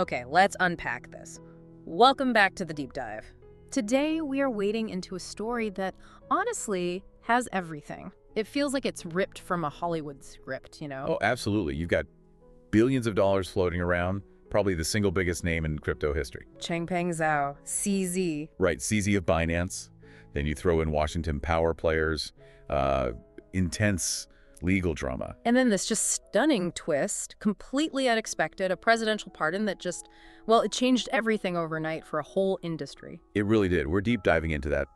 Okay, let's unpack this. Welcome back to the deep dive. Today, we are wading into a story that, honestly, has everything. It feels like it's ripped from a Hollywood script, you know? Oh, absolutely. You've got billions of dollars floating around, probably the single biggest name in crypto history. Changpeng, Zhao, CZ. Right, CZ of Binance. Then you throw in Washington power players, intense legal drama. And then this just stunning twist, completely unexpected, a presidential pardon that just, well, it changed everything overnight for a whole industry. It really did. We're deep diving into that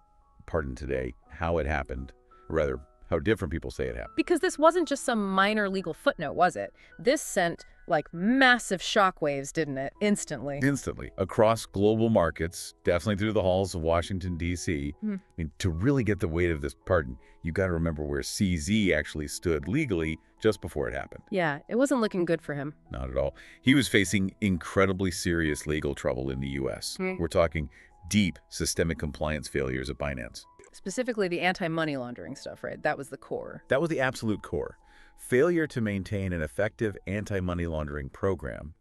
pardon today, how it happened, or rather, how different people say it happened. Because this wasn't just some minor legal footnote, was it? This sent, like, massive shockwaves, didn't it? Instantly. Instantly. Across global markets, definitely through the halls of Washington, D.C. I mean, to really get the weight of this pardon, you got to remember where CZ actually stood legally just before it happened. Yeah, it wasn't looking good for him. Not at all. He was facing incredibly serious legal trouble in the U.S. We're talking deep systemic compliance failures at Binance. Specifically the anti-money laundering stuff, right? That was the core. That was the absolute core. Failure to maintain an effective anti-money laundering program,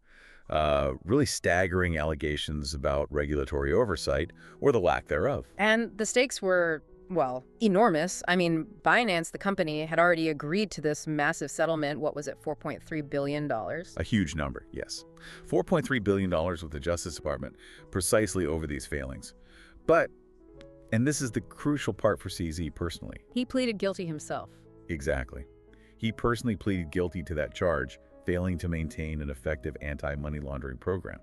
really staggering allegations about regulatory oversight or the lack thereof. And the stakes were, well, enormous. I mean, Binance, the company, had already agreed to this massive settlement. What was it, $4.3 billion? A huge number, yes. $4.3 billion with the Justice Department precisely over these failings. But, and this is the crucial part for CZ personally. He pleaded guilty himself. Exactly. He personally pleaded guilty to that charge, failing to maintain an effective anti-money laundering program.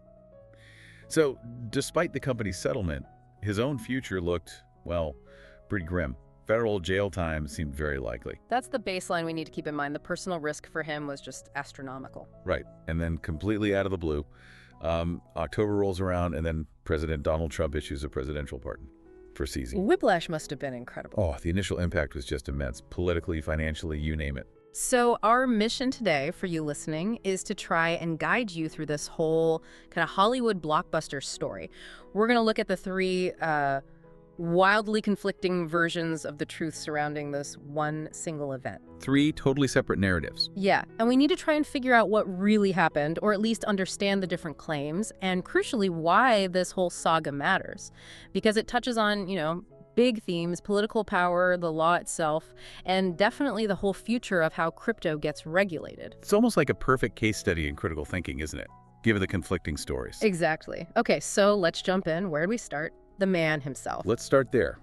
So, despite the company's settlement, his own future looked, well, pretty grim. Federal jail time seemed very likely. That's the baseline we need to keep in mind. The personal risk for him was just astronomical. Right. And then completely out of the blue, October rolls around and then President Donald Trump issues a presidential pardon for CZ. Whiplash must have been incredible. Oh, the initial impact was just immense. Politically, financially, you name it. So our mission today for you listening is to try and guide you through this whole kind of Hollywood blockbuster story. We're going to look at the three wildly conflicting versions of the truth surrounding this one single event. Three totally separate narratives. Yeah, and we need to try and figure out what really happened, or at least understand the different claims, and crucially, why this whole saga matters. Because it touches on, you know, big themes, political power, the law itself, and definitely the whole future of how crypto gets regulated. It's almost like a perfect case study in critical thinking, isn't it? Given the conflicting stories. Exactly. Okay, so let's jump in. Where do we start? The man himself. Let's start there.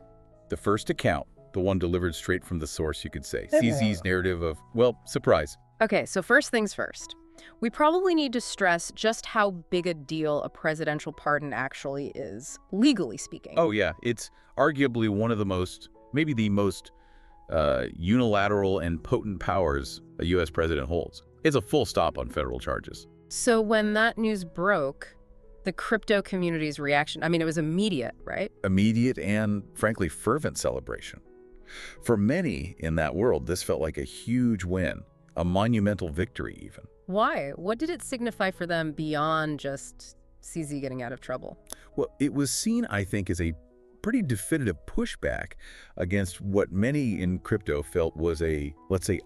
The first account, the one delivered straight from the source, you could say. CZ's narrative of, well, surprise. Okay, so first things first. We probably need to stress just how big a deal a presidential pardon actually is, legally speaking. Oh, yeah. It's arguably one of the most, maybe the most unilateral and potent powers a U.S. president holds. It's a full stop on federal charges. So when that news broke, the crypto community's reaction, I mean, it was immediate, right? Immediate and, frankly, fervent celebration. For many in that world, this felt like a huge win, a monumental victory even. Why? What did it signify for them beyond just CZ getting out of trouble? Well, it was seen, I think, as a pretty definitive pushback against what many in crypto felt was a, let's say,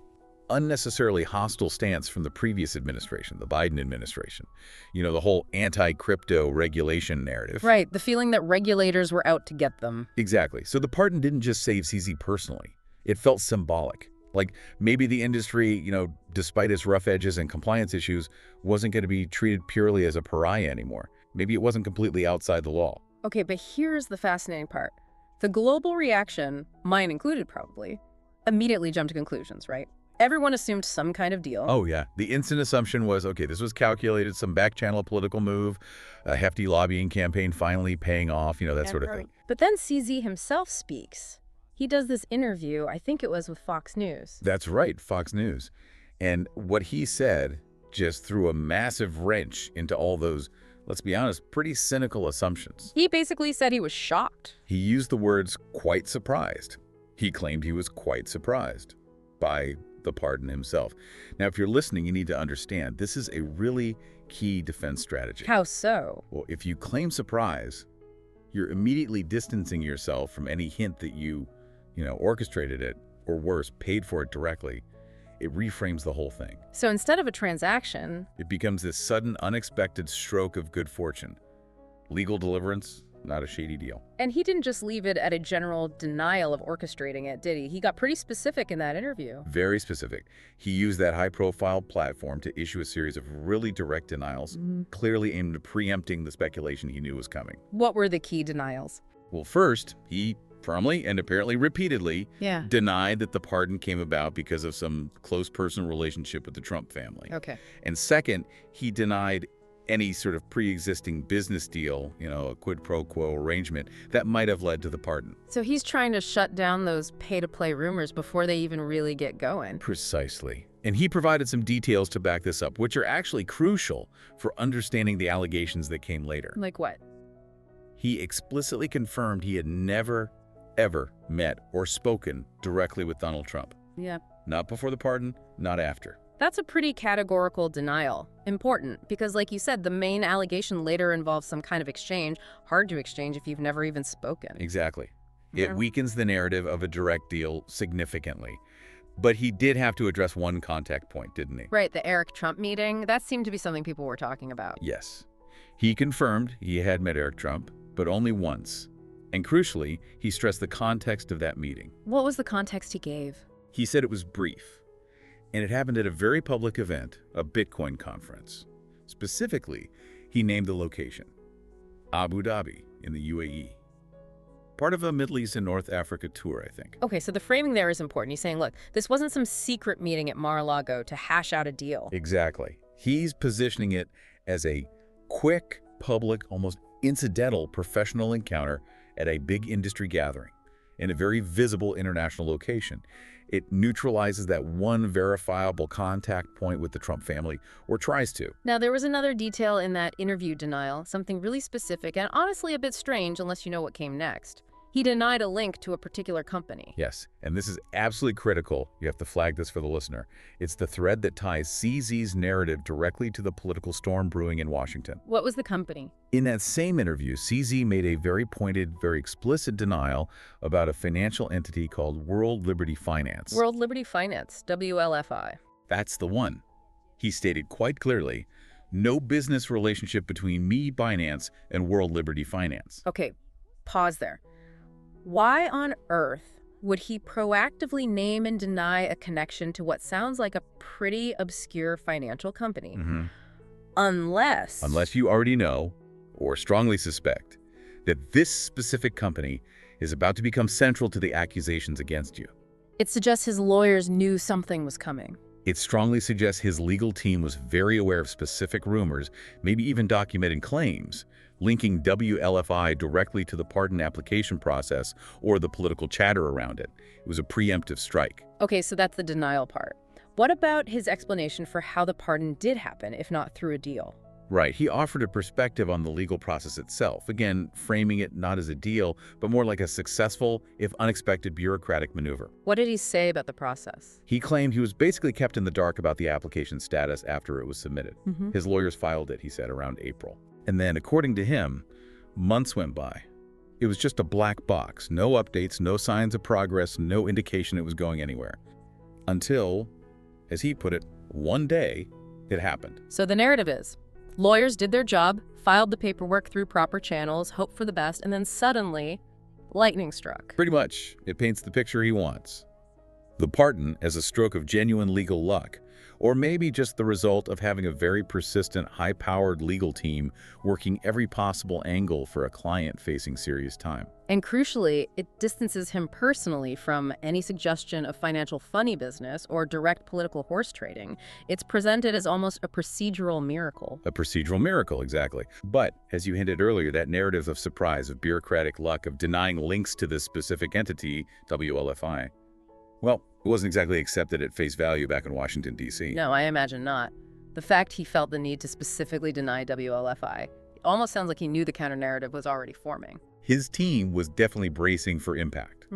unnecessarily hostile stance from the previous administration, the Biden administration. You know, the whole anti-crypto regulation narrative. Right, the feeling that regulators were out to get them. Exactly. So the pardon didn't just save CZ personally. It felt symbolic. Like maybe the industry, you know, despite its rough edges and compliance issues, wasn't going to be treated purely as a pariah anymore. Maybe it wasn't completely outside the law. Okay, but here's the fascinating part. The global reaction, mine included probably, immediately jumped to conclusions, right? Everyone assumed some kind of deal. Oh, yeah. The instant assumption was, okay, this was calculated, some back-channel political move, a hefty lobbying campaign finally paying off, you know, that sort of thing. But then CZ himself speaks. He does this interview, I think it was with Fox News. That's right, Fox News. And what he said just threw a massive wrench into all those, let's be honest, pretty cynical assumptions. He basically said he was shocked. He used the words quite surprised. He claimed he was quite surprised by the pardon himself. Now, if you're listening, you need to understand this is a really key defense strategy. How so? Well, if you claim surprise, you're immediately distancing yourself from any hint that you orchestrated it, or worse, paid for it directly. it reframes the whole thing. So instead of a transaction, It becomes this sudden, unexpected stroke of good fortune. Legal deliverance, not a shady deal. and he didn't just leave it at a general denial of orchestrating it, did he? He got pretty specific in that interview. Very specific. He used that high-profile platform to issue a series of really direct denials, clearly aimed at preempting the speculation he knew was coming. What were the key denials? Well, first, he firmly and apparently repeatedly Yeah. denied that the pardon came about because of some close personal relationship with the Trump family. Okay. And second, he denied any sort of pre-existing business deal, a quid pro quo arrangement that might have led to the pardon. So he's trying to shut down those pay-to-play rumors before they even really get going. Precisely. And he provided some details to back this up, which are actually crucial for understanding the allegations that came later. Like what? He explicitly confirmed he had never, ever met or spoken directly with Donald Trump. Yeah. Not before the pardon, not after. That's a pretty categorical denial. Important, because like you said, the main allegation later involves some kind of exchange. Hard to exchange if you've never even spoken. Exactly. Yeah. It weakens the narrative of a direct deal significantly. But he did have to address one contact point, didn't he? Right, the Eric Trump meeting, that seemed to be something people were talking about. Yes. He confirmed he had met Eric Trump, but only once. And crucially, he stressed the context of that meeting. What was the context he gave? He said it was brief, and it happened at a very public event, a Bitcoin conference. Specifically, he named the location, Abu Dhabi in the UAE. Part of a Middle East and North Africa tour, I think. Okay, so the framing there is important. He's saying, look, this wasn't some secret meeting at Mar-a-Lago to hash out a deal. Exactly. He's positioning it as a quick, public, almost incidental professional encounter at a big industry gathering in a very visible international location. It neutralizes that one verifiable contact point with the Trump family, or tries to. Now, there was another detail in that interview denial, something really specific and honestly a bit strange unless you know what came next. He denied a link to a particular company. Yes, and this is absolutely critical. You have to flag this for the listener. It's the thread that ties CZ's narrative directly to the political storm brewing in Washington. What was the company? In that same interview, CZ made a very pointed, very explicit denial about a financial entity called World Liberty Finance. World Liberty Finance, WLFI. That's the one. He stated quite clearly, no business relationship between me, Binance, and World Liberty Finance. Okay, pause there. Why on earth would he proactively name and deny a connection to what sounds like a pretty obscure financial company? Unless you already know, or strongly suspect, that this specific company is about to become central to the accusations against you. it suggests his lawyers knew something was coming. It strongly suggests his legal team was very aware of specific rumors, maybe even documented claims, linking WLFI directly to the pardon application process or the political chatter around it. It was a preemptive strike. Okay, so that's the denial part. What about his explanation for how the pardon did happen, if not through a deal? Right, he offered a perspective on the legal process itself, again, framing it not as a deal, but more like a successful, if unexpected, bureaucratic maneuver. What did he say about the process? He claimed he was basically kept in the dark about the application status after it was submitted. His lawyers filed it, he said, around April. And then, according to him, months went by. It was just a black box, no updates, no signs of progress, no indication it was going anywhere. Until, as he put it, one day, it happened. So the narrative is, lawyers did their job, filed the paperwork through proper channels, hoped for the best, and then suddenly, lightning struck. Pretty much, it paints the picture he wants. The pardon as a stroke of genuine legal luck, or maybe just the result of having a very persistent, high-powered legal team working every possible angle for a client facing serious time. And crucially, it distances him personally from any suggestion of financial funny business or direct political horse trading. It's presented as almost a procedural miracle. A procedural miracle, exactly. But, as you hinted earlier, that narrative of surprise, of bureaucratic luck, of denying links to this specific entity, WLFI, well, it wasn't exactly accepted at face value back in Washington, D.C. No, I imagine not. The fact he felt the need to specifically deny WLFI almost sounds like he knew the counter-narrative was already forming. His team was definitely bracing for impact,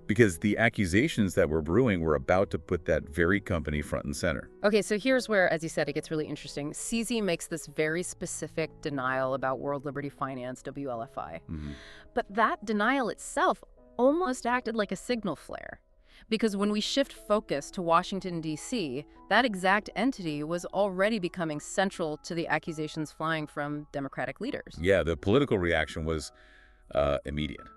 because the accusations that were brewing were about to put that very company front and center. Okay, so here's where, as you said, it gets really interesting. CZ makes this very specific denial about World Liberty Finance, WLFI. But that denial itself almost acted like a signal flare. Because when we shift focus to Washington, D.C., that exact entity was already becoming central to the accusations flying from Democratic leaders. Yeah, the political reaction was immediate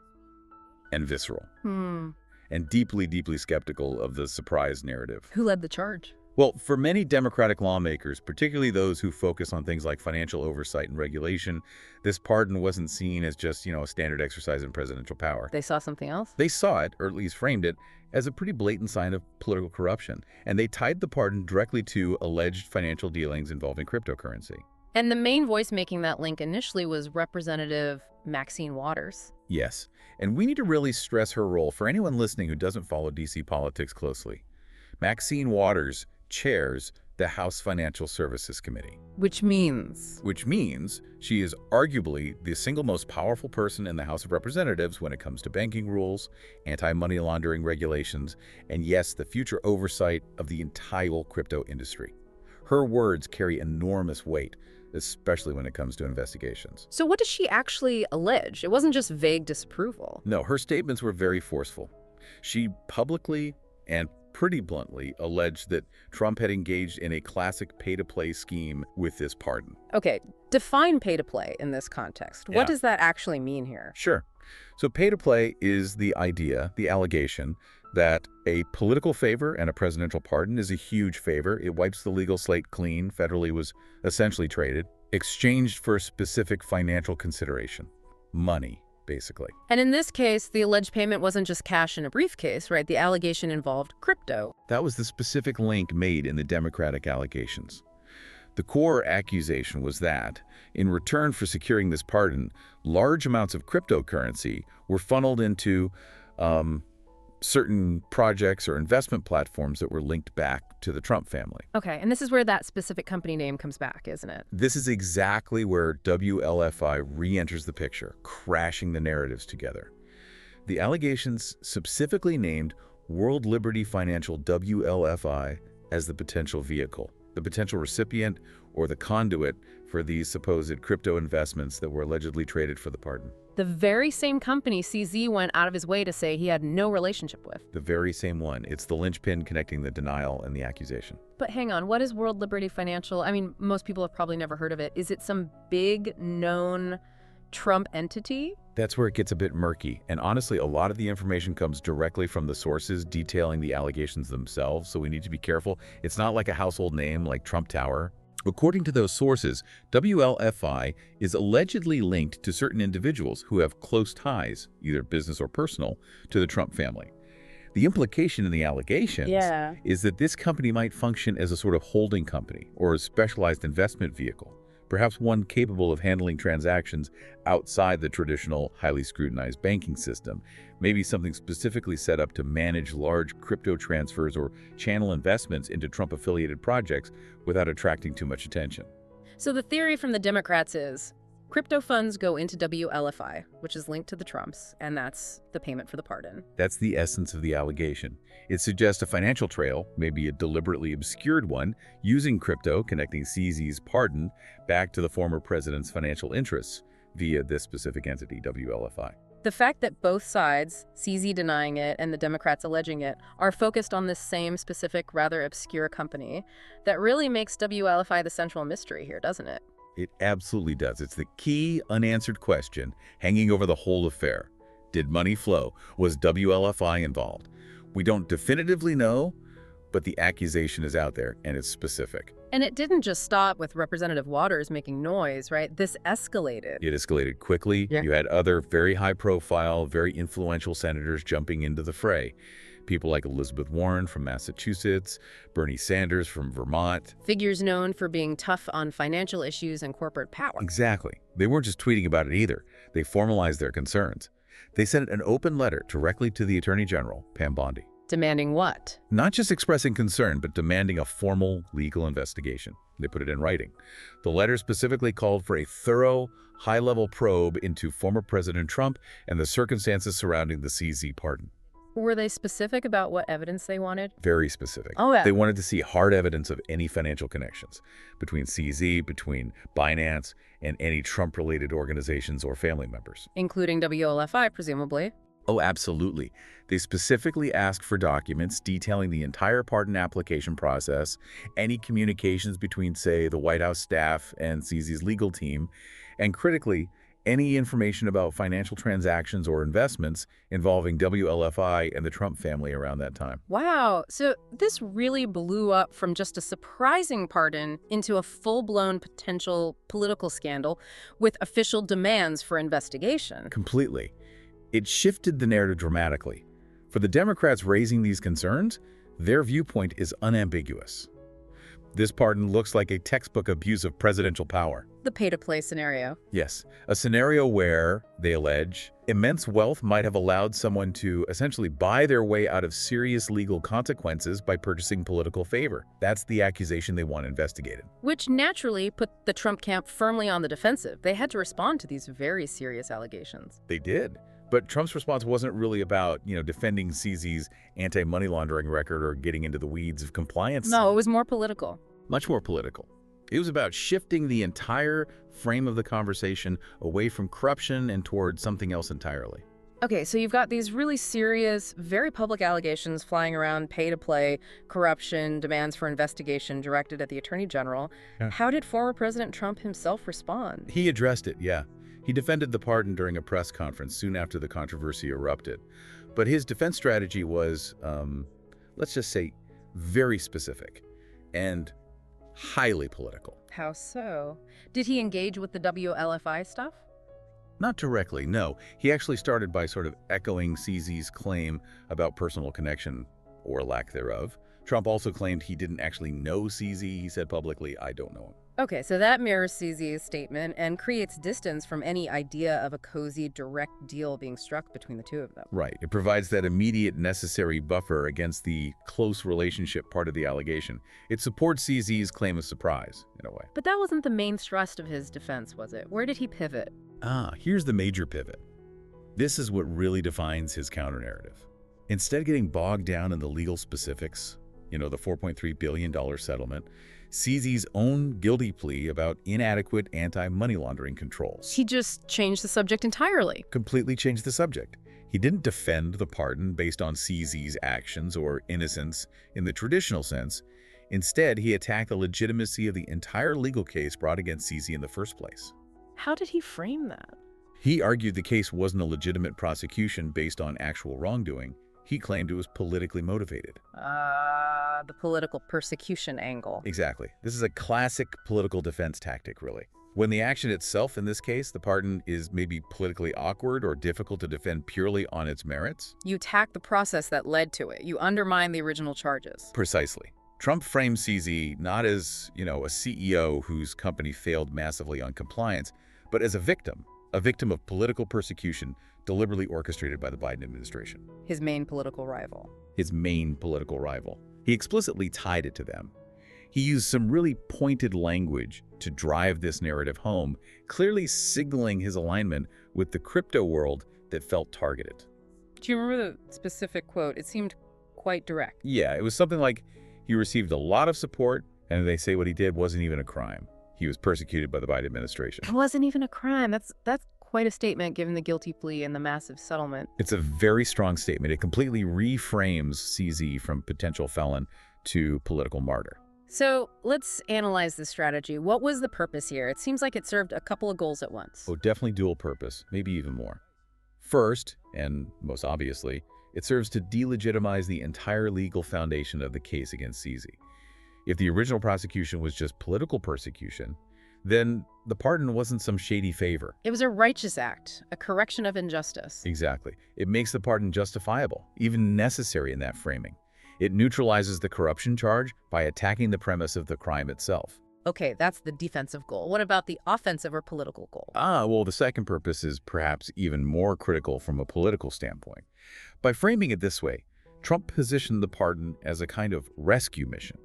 and visceral and deeply, deeply skeptical of the surprise narrative. Who led the charge? Well, for many Democratic lawmakers, particularly those who focus on things like financial oversight and regulation, this pardon wasn't seen as just, a standard exercise in presidential power. They saw something else? They saw it, or at least framed it, as a pretty blatant sign of political corruption. And they tied the pardon directly to alleged financial dealings involving cryptocurrency. And the main voice making that link initially was Representative Maxine Waters. Yes, and we need to really stress her role for anyone listening who doesn't follow D.C. politics closely. Maxine Waters chairs the House Financial Services Committee. Which means she is arguably the single most powerful person in the House of Representatives when it comes to banking rules, anti-money laundering regulations, and yes, the future oversight of the entire crypto industry. Her words carry enormous weight, especially when it comes to investigations. So what does she actually allege? It wasn't just vague disapproval. No, her statements were very forceful. She publicly and pretty bluntly alleged that Trump had engaged in a classic pay-to-play scheme with this pardon. Okay, define pay-to-play in this context. What does that actually mean here? Sure. So pay-to-play is the idea, the allegation, that a political favor and a presidential pardon is a huge favor. It wipes the legal slate clean, federally was essentially traded, exchanged for a specific financial consideration. Money, basically. And in this case, the alleged payment wasn't just cash in a briefcase, right? The allegation involved crypto. That was the specific link made in the Democratic allegations. The core accusation was that, in return for securing this pardon, large amounts of cryptocurrency were funneled into certain projects or investment platforms that were linked back to the Trump family. Okay, and this is where that specific company name comes back, isn't it? This is exactly where WLFI re-enters the picture, crashing the narratives together. The allegations specifically named World Liberty Financial WLFI as the potential vehicle, the potential recipient or the conduit for these supposed crypto investments that were allegedly traded for the pardon. The very same company CZ went out of his way to say he had no relationship with. The very same one. It's the linchpin connecting the denial and the accusation. But hang on, what is World Liberty Financial? I mean, most people have probably never heard of it. Is it some big, known Trump entity? That's where it gets a bit murky. And honestly, a lot of the information comes directly from the sources detailing the allegations themselves, so we need to be careful. It's not like a household name like Trump Tower. According to those sources, WLFI is allegedly linked to certain individuals who have close ties, either business or personal, to the Trump family. The implication in the allegations is that this company might function as a sort of holding company or a specialized investment vehicle, perhaps one capable of handling transactions outside the traditional, highly scrutinized banking system, maybe something specifically set up to manage large crypto transfers or channel investments into Trump-affiliated projects without attracting too much attention. So the theory from the Democrats is crypto funds go into WLFI, which is linked to the Trumps, and that's the payment for the pardon. That's the essence of the allegation. It suggests a financial trail, maybe a deliberately obscured one, using crypto, connecting CZ's pardon back to the former president's financial interests via this specific entity, WLFI. The fact that both sides, CZ denying it and the Democrats alleging it, are focused on this same specific, rather obscure company, that really makes WLFI the central mystery here, doesn't it? It absolutely does. It's the key unanswered question hanging over the whole affair. Did money flow? Was WLFI involved? We don't definitively know, but the accusation is out there, and it's specific. And it didn't just stop with Representative Waters making noise, right? This escalated. It escalated quickly. Yeah. You had other very high-profile, very influential senators jumping into the fray. People like Elizabeth Warren from Massachusetts, Bernie Sanders from Vermont. Figures known for being tough on financial issues and corporate power. Exactly. They weren't just tweeting about it either. They formalized their concerns. They sent an open letter directly to the Attorney General, Pam Bondi. Demanding what? Not just expressing concern, but demanding a formal legal investigation. They put it in writing. The letter specifically called for a thorough, high-level probe into former President Trump and the circumstances surrounding the CZ pardon. Were they specific about what evidence they wanted? Very specific. Oh, yeah. They wanted to see hard evidence of any financial connections between CZ, between Binance, and any Trump-related organizations or family members. Including WLFI, presumably. Oh, absolutely. They specifically asked for documents detailing the entire pardon application process, any communications between, say, the White House staff and CZ's legal team, and critically, any information about financial transactions or investments involving WLFI and the Trump family around that time. Wow, so this really blew up from just a surprising pardon into a full-blown potential political scandal with official demands for investigation. Completely. It shifted the narrative dramatically. For the Democrats raising these concerns, their viewpoint is unambiguous. This pardon looks like a textbook abuse of presidential power. The pay-to-play scenario. Yes, a scenario where, they allege, immense wealth might have allowed someone to essentially buy their way out of serious legal consequences by purchasing political favor. That's the accusation they want investigated. Which naturally put the Trump camp firmly on the defensive. They had to respond to these very serious allegations. They did. But Trump's response wasn't really about, defending CZ's anti-money laundering record or getting into the weeds of compliance. No, it was more political. Much more political. It was about shifting the entire frame of the conversation away from corruption and toward something else entirely. Okay, so you've got these really serious, very public allegations flying around, pay-to-play, corruption, demands for investigation directed at the Attorney General. Yeah. How did former President Trump himself respond? He addressed it, yeah. He defended the pardon during a press conference soon after the controversy erupted. But his defense strategy was, let's just say, very specific and highly political. How so? Did he engage with the WLFI stuff? Not directly, no. He actually started by sort of echoing CZ's claim about personal connection, or lack thereof. Trump also claimed he didn't actually know CZ. He said publicly, "I don't know him." Okay, so that mirrors CZ's statement and creates distance from any idea of a cozy, direct deal being struck between the two of them. Right. It provides that immediate necessary buffer against the close relationship part of the allegation. It supports CZ's claim of surprise, in a way. But that wasn't the main thrust of his defense, was it? Where did he pivot? Here's the major pivot. This is what really defines his counter-narrative. Instead of getting bogged down in the legal specifics, the $4.3 billion settlement, CZ's own guilty plea about inadequate anti-money laundering controls. He just changed the subject entirely. Completely changed the subject. He didn't defend the pardon based on CZ's actions or innocence in the traditional sense. Instead, he attacked the legitimacy of the entire legal case brought against CZ in the first place. How did he frame that? He argued the case wasn't a legitimate prosecution based on actual wrongdoing. He claimed it was politically motivated. The political persecution angle. Exactly. This is a classic political defense tactic, really. When the action itself, in this case, the pardon, is maybe politically awkward or difficult to defend purely on its merits. You attack the process that led to it. You undermine the original charges. Precisely. Trump framed CZ not as, a CEO whose company failed massively on compliance, but as a victim of political persecution deliberately orchestrated by the Biden administration. His main political rival. His main political rival. He explicitly tied it to them. He used some really pointed language to drive this narrative home, clearly signaling his alignment with the crypto world that felt targeted. Do you remember the specific quote? It seemed quite direct. Yeah, it was something like, he received a lot of support, and they say what he did wasn't even a crime. He was persecuted by the Biden administration. It wasn't even a crime. That's quite a statement given the guilty plea and the massive settlement. It's a very strong statement. It completely reframes CZ from potential felon to political martyr. So let's analyze this strategy. What was the purpose here? It seems like it served a couple of goals at once. Oh, definitely dual purpose, maybe even more. First, and most obviously, it serves to delegitimize the entire legal foundation of the case against CZ. If the original prosecution was just political persecution, then the pardon wasn't some shady favor. It was a righteous act, a correction of injustice. Exactly. It makes the pardon justifiable, even necessary in that framing. It neutralizes the corruption charge by attacking the premise of the crime itself. Okay, that's the defensive goal. What about the offensive or political goal? Well, the second purpose is perhaps even more critical from a political standpoint. By framing it this way, Trump positioned the pardon as a kind of rescue mission.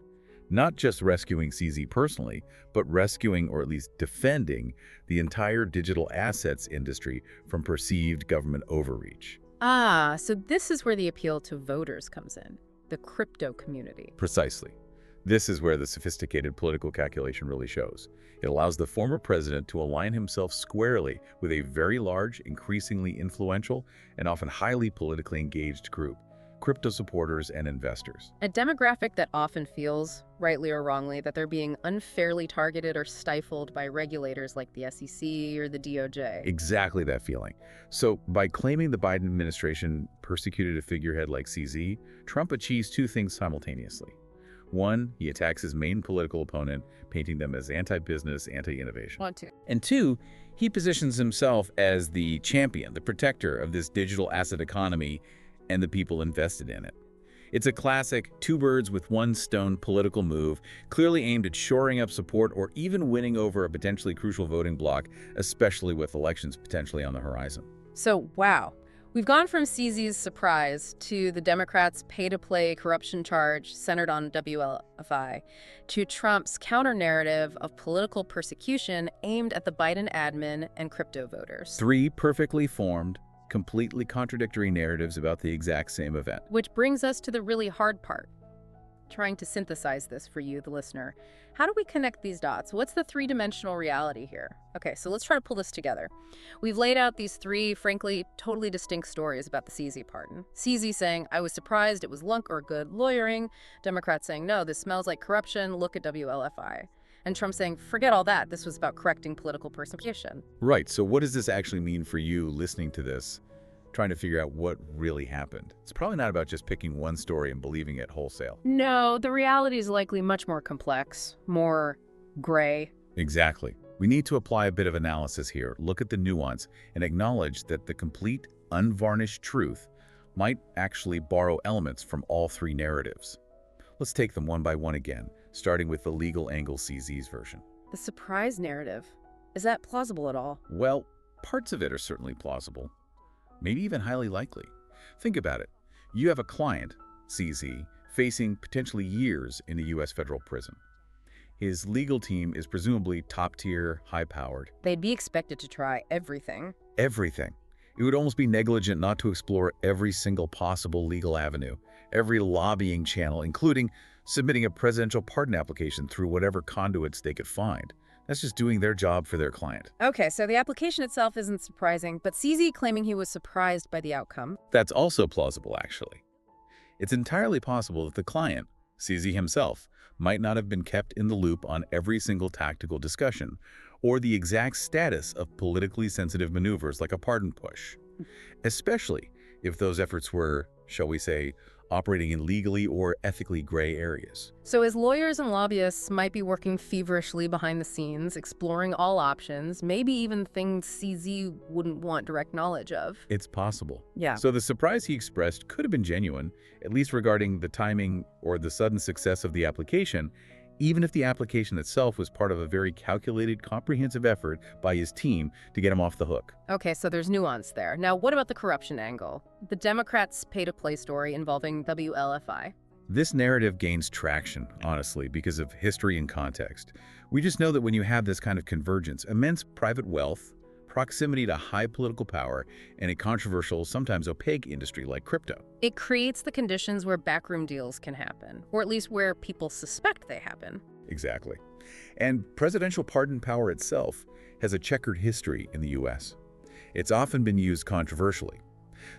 Not just rescuing CZ personally, but rescuing, or at least defending, the entire digital assets industry from perceived government overreach. So this is where the appeal to voters comes in, the crypto community. Precisely. This is where the sophisticated political calculation really shows. It allows the former president to align himself squarely with a very large, increasingly influential, and often highly politically engaged group, crypto supporters and investors. A demographic that often feels, rightly or wrongly, that they're being unfairly targeted or stifled by regulators like the SEC or the DOJ. Exactly that feeling. So by claiming the Biden administration persecuted a figurehead like CZ, Trump achieves two things simultaneously. One, he attacks his main political opponent, painting them as anti-business, anti-innovation. And two, he positions himself as the champion, the protector of this digital asset economy and the people invested in it. It's a classic two birds with one stone political move, clearly aimed at shoring up support or even winning over a potentially crucial voting bloc, especially with elections potentially on the horizon. So, wow. We've gone from CZ's surprise to the Democrats' pay-to-play corruption charge centered on WLFI to Trump's counter-narrative of political persecution aimed at the Biden admin and crypto voters. Three perfectly formed, completely contradictory narratives about the exact same event. Which brings us to the really hard part. Trying to synthesize this for you, the listener. How do we connect these dots? What's the three-dimensional reality here? Okay, so let's try to pull this together. We've laid out these three, frankly, totally distinct stories about the CZ pardon. CZ saying, I was surprised, it was lunk or good lawyering. Democrats saying, no, this smells like corruption, look at WLFI. And Trump saying, forget all that, this was about correcting political persecution. Right, so what does this actually mean for you listening to this, trying to figure out what really happened? It's probably not about just picking one story and believing it wholesale. No, the reality is likely much more complex, more gray. Exactly. We need to apply a bit of analysis here, look at the nuance, and acknowledge that the complete, unvarnished truth might actually borrow elements from all three narratives. Let's take them one by one again, starting with the legal angle CZ's version. The surprise narrative. Is that plausible at all? Well, parts of it are certainly plausible. Maybe even highly likely. Think about it. You have a client, CZ, facing potentially years in a U.S. federal prison. His legal team is presumably top-tier, high-powered. They'd be expected to try everything. Everything. It would almost be negligent not to explore every single possible legal avenue, every lobbying channel, including submitting a presidential pardon application through whatever conduits they could find. That's just doing their job for their client. Okay, so the application itself isn't surprising, but CZ claiming he was surprised by the outcome. That's also plausible, actually. It's entirely possible that the client, CZ himself, might not have been kept in the loop on every single tactical discussion or the exact status of politically sensitive maneuvers like a pardon push, especially if those efforts were, shall we say, operating in legally or ethically gray areas. So his lawyers and lobbyists might be working feverishly behind the scenes, exploring all options, maybe even things CZ wouldn't want direct knowledge of. It's possible. Yeah. So the surprise he expressed could have been genuine, at least regarding the timing or the sudden success of the application, even if the application itself was part of a very calculated, comprehensive effort by his team to get him off the hook. Okay, so there's nuance there. Now, what about the corruption angle? The Democrats' pay-to-play story involving WLFI. This narrative gains traction, honestly, because of history and context. We just know that when you have this kind of convergence, immense private wealth, proximity to high political power, and a controversial, sometimes opaque industry like crypto. It creates the conditions where backroom deals can happen, or at least where people suspect they happen. Exactly. And presidential pardon power itself has a checkered history in the U.S. It's often been used controversially,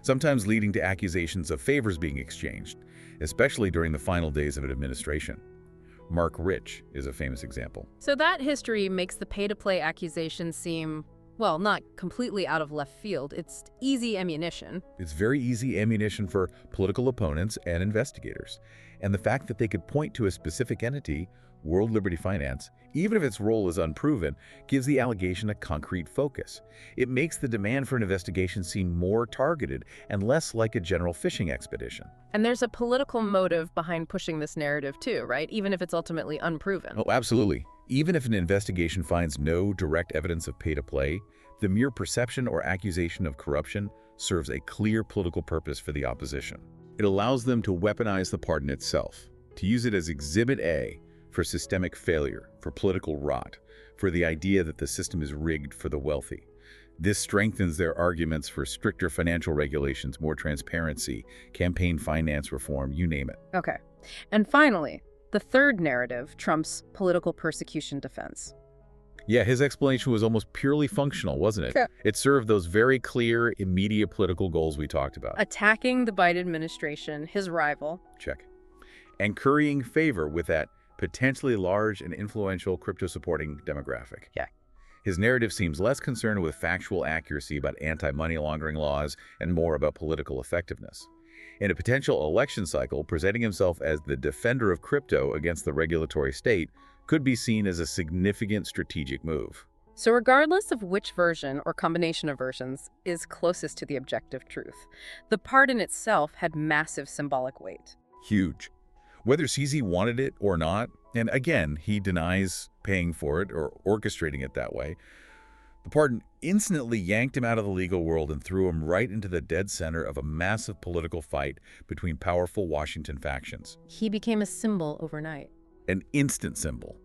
sometimes leading to accusations of favors being exchanged, especially during the final days of an administration. Mark Rich is a famous example. So that history makes the pay-to-play accusation seem, well, not completely out of left field. It's easy ammunition. It's very easy ammunition for political opponents and investigators. And the fact that they could point to a specific entity, World Liberty Finance, even if its role is unproven, gives the allegation a concrete focus. It makes the demand for an investigation seem more targeted and less like a general fishing expedition. And there's a political motive behind pushing this narrative too, right? Even if it's ultimately unproven. Oh, absolutely. Even if an investigation finds no direct evidence of pay-to-play, the mere perception or accusation of corruption serves a clear political purpose for the opposition. It allows them to weaponize the pardon itself, to use it as Exhibit A for systemic failure, for political rot, for the idea that the system is rigged for the wealthy. This strengthens their arguments for stricter financial regulations, more transparency, campaign finance reform, you name it. Okay. And finally, The third narrative, Trump's political persecution defense. Yeah, his explanation was almost purely functional, wasn't it? Yeah. It served those very clear, immediate political goals we talked about. Attacking the Biden administration, his rival. Check. And currying favor with that potentially large and influential crypto-supporting demographic. Yeah. His narrative seems less concerned with factual accuracy about anti-money laundering laws and more about political effectiveness. In a potential election cycle, presenting himself as the defender of crypto against the regulatory state could be seen as a significant strategic move. So regardless of which version or combination of versions is closest to the objective truth, the pardon itself had massive symbolic weight. Huge. Whether CZ wanted it or not, and again, he denies paying for it or orchestrating it that way, the pardon instantly yanked him out of the legal world and threw him right into the dead center of a massive political fight between powerful Washington factions. He became a symbol overnight. An instant symbol,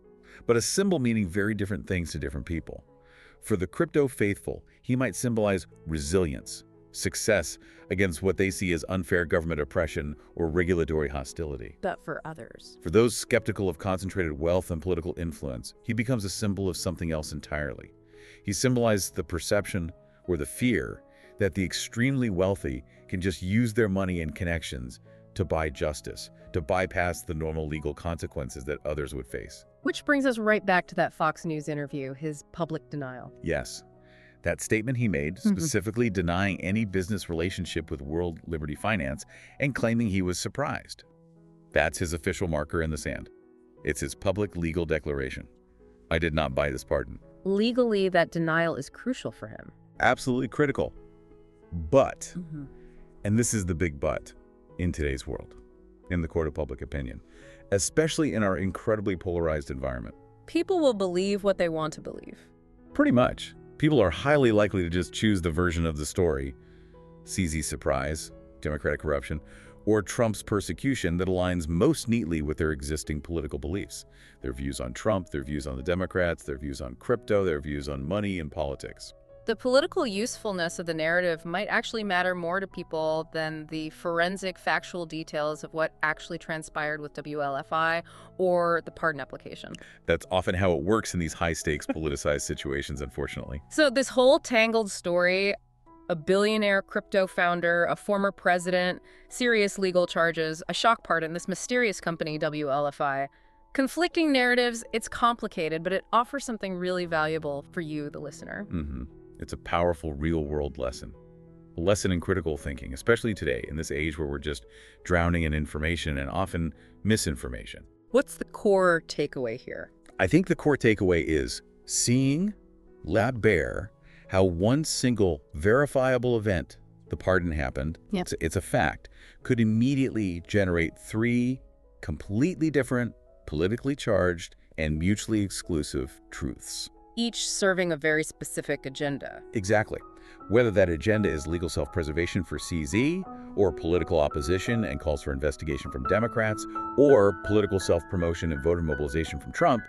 but a symbol meaning very different things to different people. For the crypto faithful, he might symbolize resilience, success against what they see as unfair government oppression or regulatory hostility. But for others, For those skeptical of concentrated wealth and political influence, he becomes a symbol of something else entirely. He symbolizes the perception or the fear that the extremely wealthy can just use their money and connections to buy justice, to bypass the normal legal consequences that others would face. which brings us right back to that Fox News interview, his public denial. Yes, that statement he made, specifically denying any business relationship with World Liberty Finance and claiming he was surprised. That's his official marker in the sand. It's his public legal declaration. I did not buy this pardon. Legally, that denial is crucial for him. Absolutely critical. But, and this is the big but in today's world, in the court of public opinion, especially in our incredibly polarized environment. People will believe what they want to believe. Pretty much. People are highly likely to just choose the version of the story, CZ's surprise, Democratic corruption, or Trump's persecution that aligns most neatly with their existing political beliefs. Their views on Trump, their views on the Democrats, their views on crypto, their views on money and politics. The political usefulness of the narrative might actually matter more to people than the forensic factual details of what actually transpired with WLFI or the pardon application. That's often how it works in these high-stakes politicized situations, unfortunately. So this whole tangled story, a billionaire crypto founder, a former president, serious legal charges, a shock pardon, this mysterious company, WLFI. Conflicting narratives, it's complicated, but it offers something really valuable for you, the listener. It's a powerful real-world lesson. A lesson in critical thinking, especially today, in this age where we're just drowning in information and often misinformation. What's the core takeaway here? I think the core takeaway is seeing, laid bare, how one single verifiable event, the pardon happened, it's a fact, could immediately generate three completely different, politically charged, and mutually exclusive truths. Each serving a very specific agenda. Exactly. Whether that agenda is legal self-preservation for CZ, or political opposition and calls for investigation from Democrats, or political self-promotion and voter mobilization from Trump,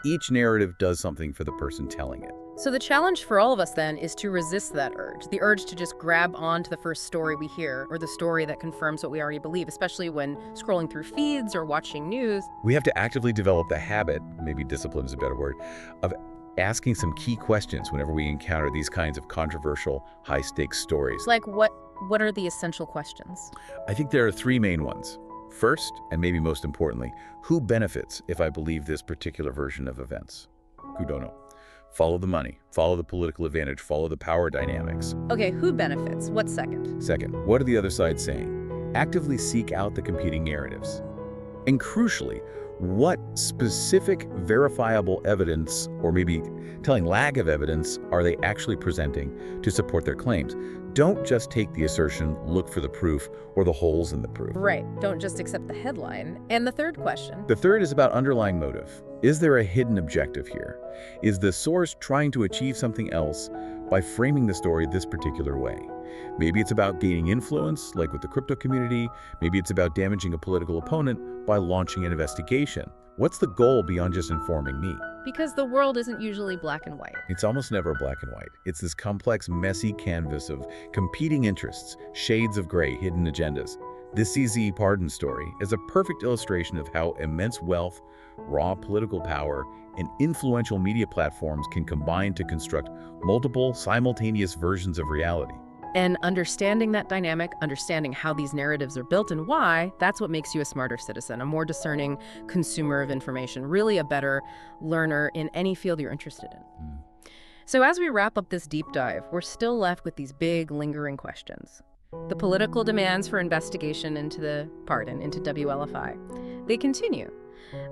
each narrative does something for the person telling it. So the challenge for all of us then is to resist that urge, the urge to just grab onto the first story we hear or the story that confirms what we already believe, especially when scrolling through feeds or watching news. We have to actively develop the habit, maybe discipline is a better word, of asking some key questions whenever we encounter these kinds of controversial, high-stakes stories. Like what are the essential questions? I think there are three main ones. First, and maybe most importantly, who benefits if I believe this particular version of events? Who don't know? Follow the money, follow the political advantage, follow the power dynamics. Okay, who benefits? What's second? Second, what are the other sides saying? Actively seek out the competing narratives. And crucially, what specific verifiable evidence, or maybe telling lag of evidence, are they actually presenting to support their claims? Don't just take the assertion, look for the proof, or the holes in the proof. Right, don't just accept the headline. And the third question? The third is about underlying motive. Is there a hidden objective here? Is the source trying to achieve something else by framing the story this particular way? Maybe it's about gaining influence, like with the crypto community. Maybe it's about damaging a political opponent by launching an investigation. What's the goal beyond just informing me? Because the world isn't usually black and white. It's almost never black and white. It's this complex, messy canvas of competing interests, shades of gray, hidden agendas. This CZ pardon story is a perfect illustration of how immense wealth, raw political power, and influential media platforms can combine to construct multiple, simultaneous versions of reality. And understanding that dynamic, understanding how these narratives are built and why, that's what makes you a smarter citizen, a more discerning consumer of information, really a better learner in any field you're interested in. So as we wrap up this deep dive, we're still left with these big, lingering questions. The political demands for investigation into WLFI, they continue.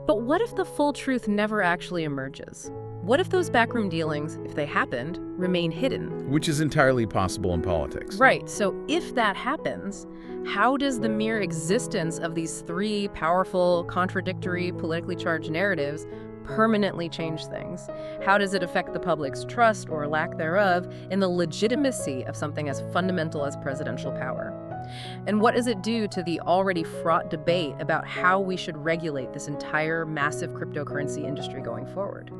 But what if the full truth never actually emerges? What if those backroom dealings, if they happened, remain hidden? Which is entirely possible in politics. Right. So if that happens, how does the mere existence of these three powerful, contradictory, politically charged narratives permanently change things? How does it affect the public's trust or lack thereof in the legitimacy of something as fundamental as presidential power? And what does it do to the already fraught debate about how we should regulate this entire massive cryptocurrency industry going forward?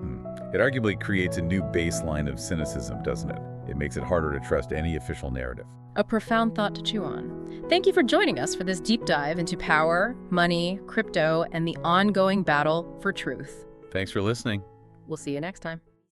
It arguably creates a new baseline of cynicism, doesn't it? It makes it harder to trust any official narrative. A profound thought to chew on. Thank you for joining us for this deep dive into power, money, crypto, and the ongoing battle for truth. Thanks for listening. We'll see you next time.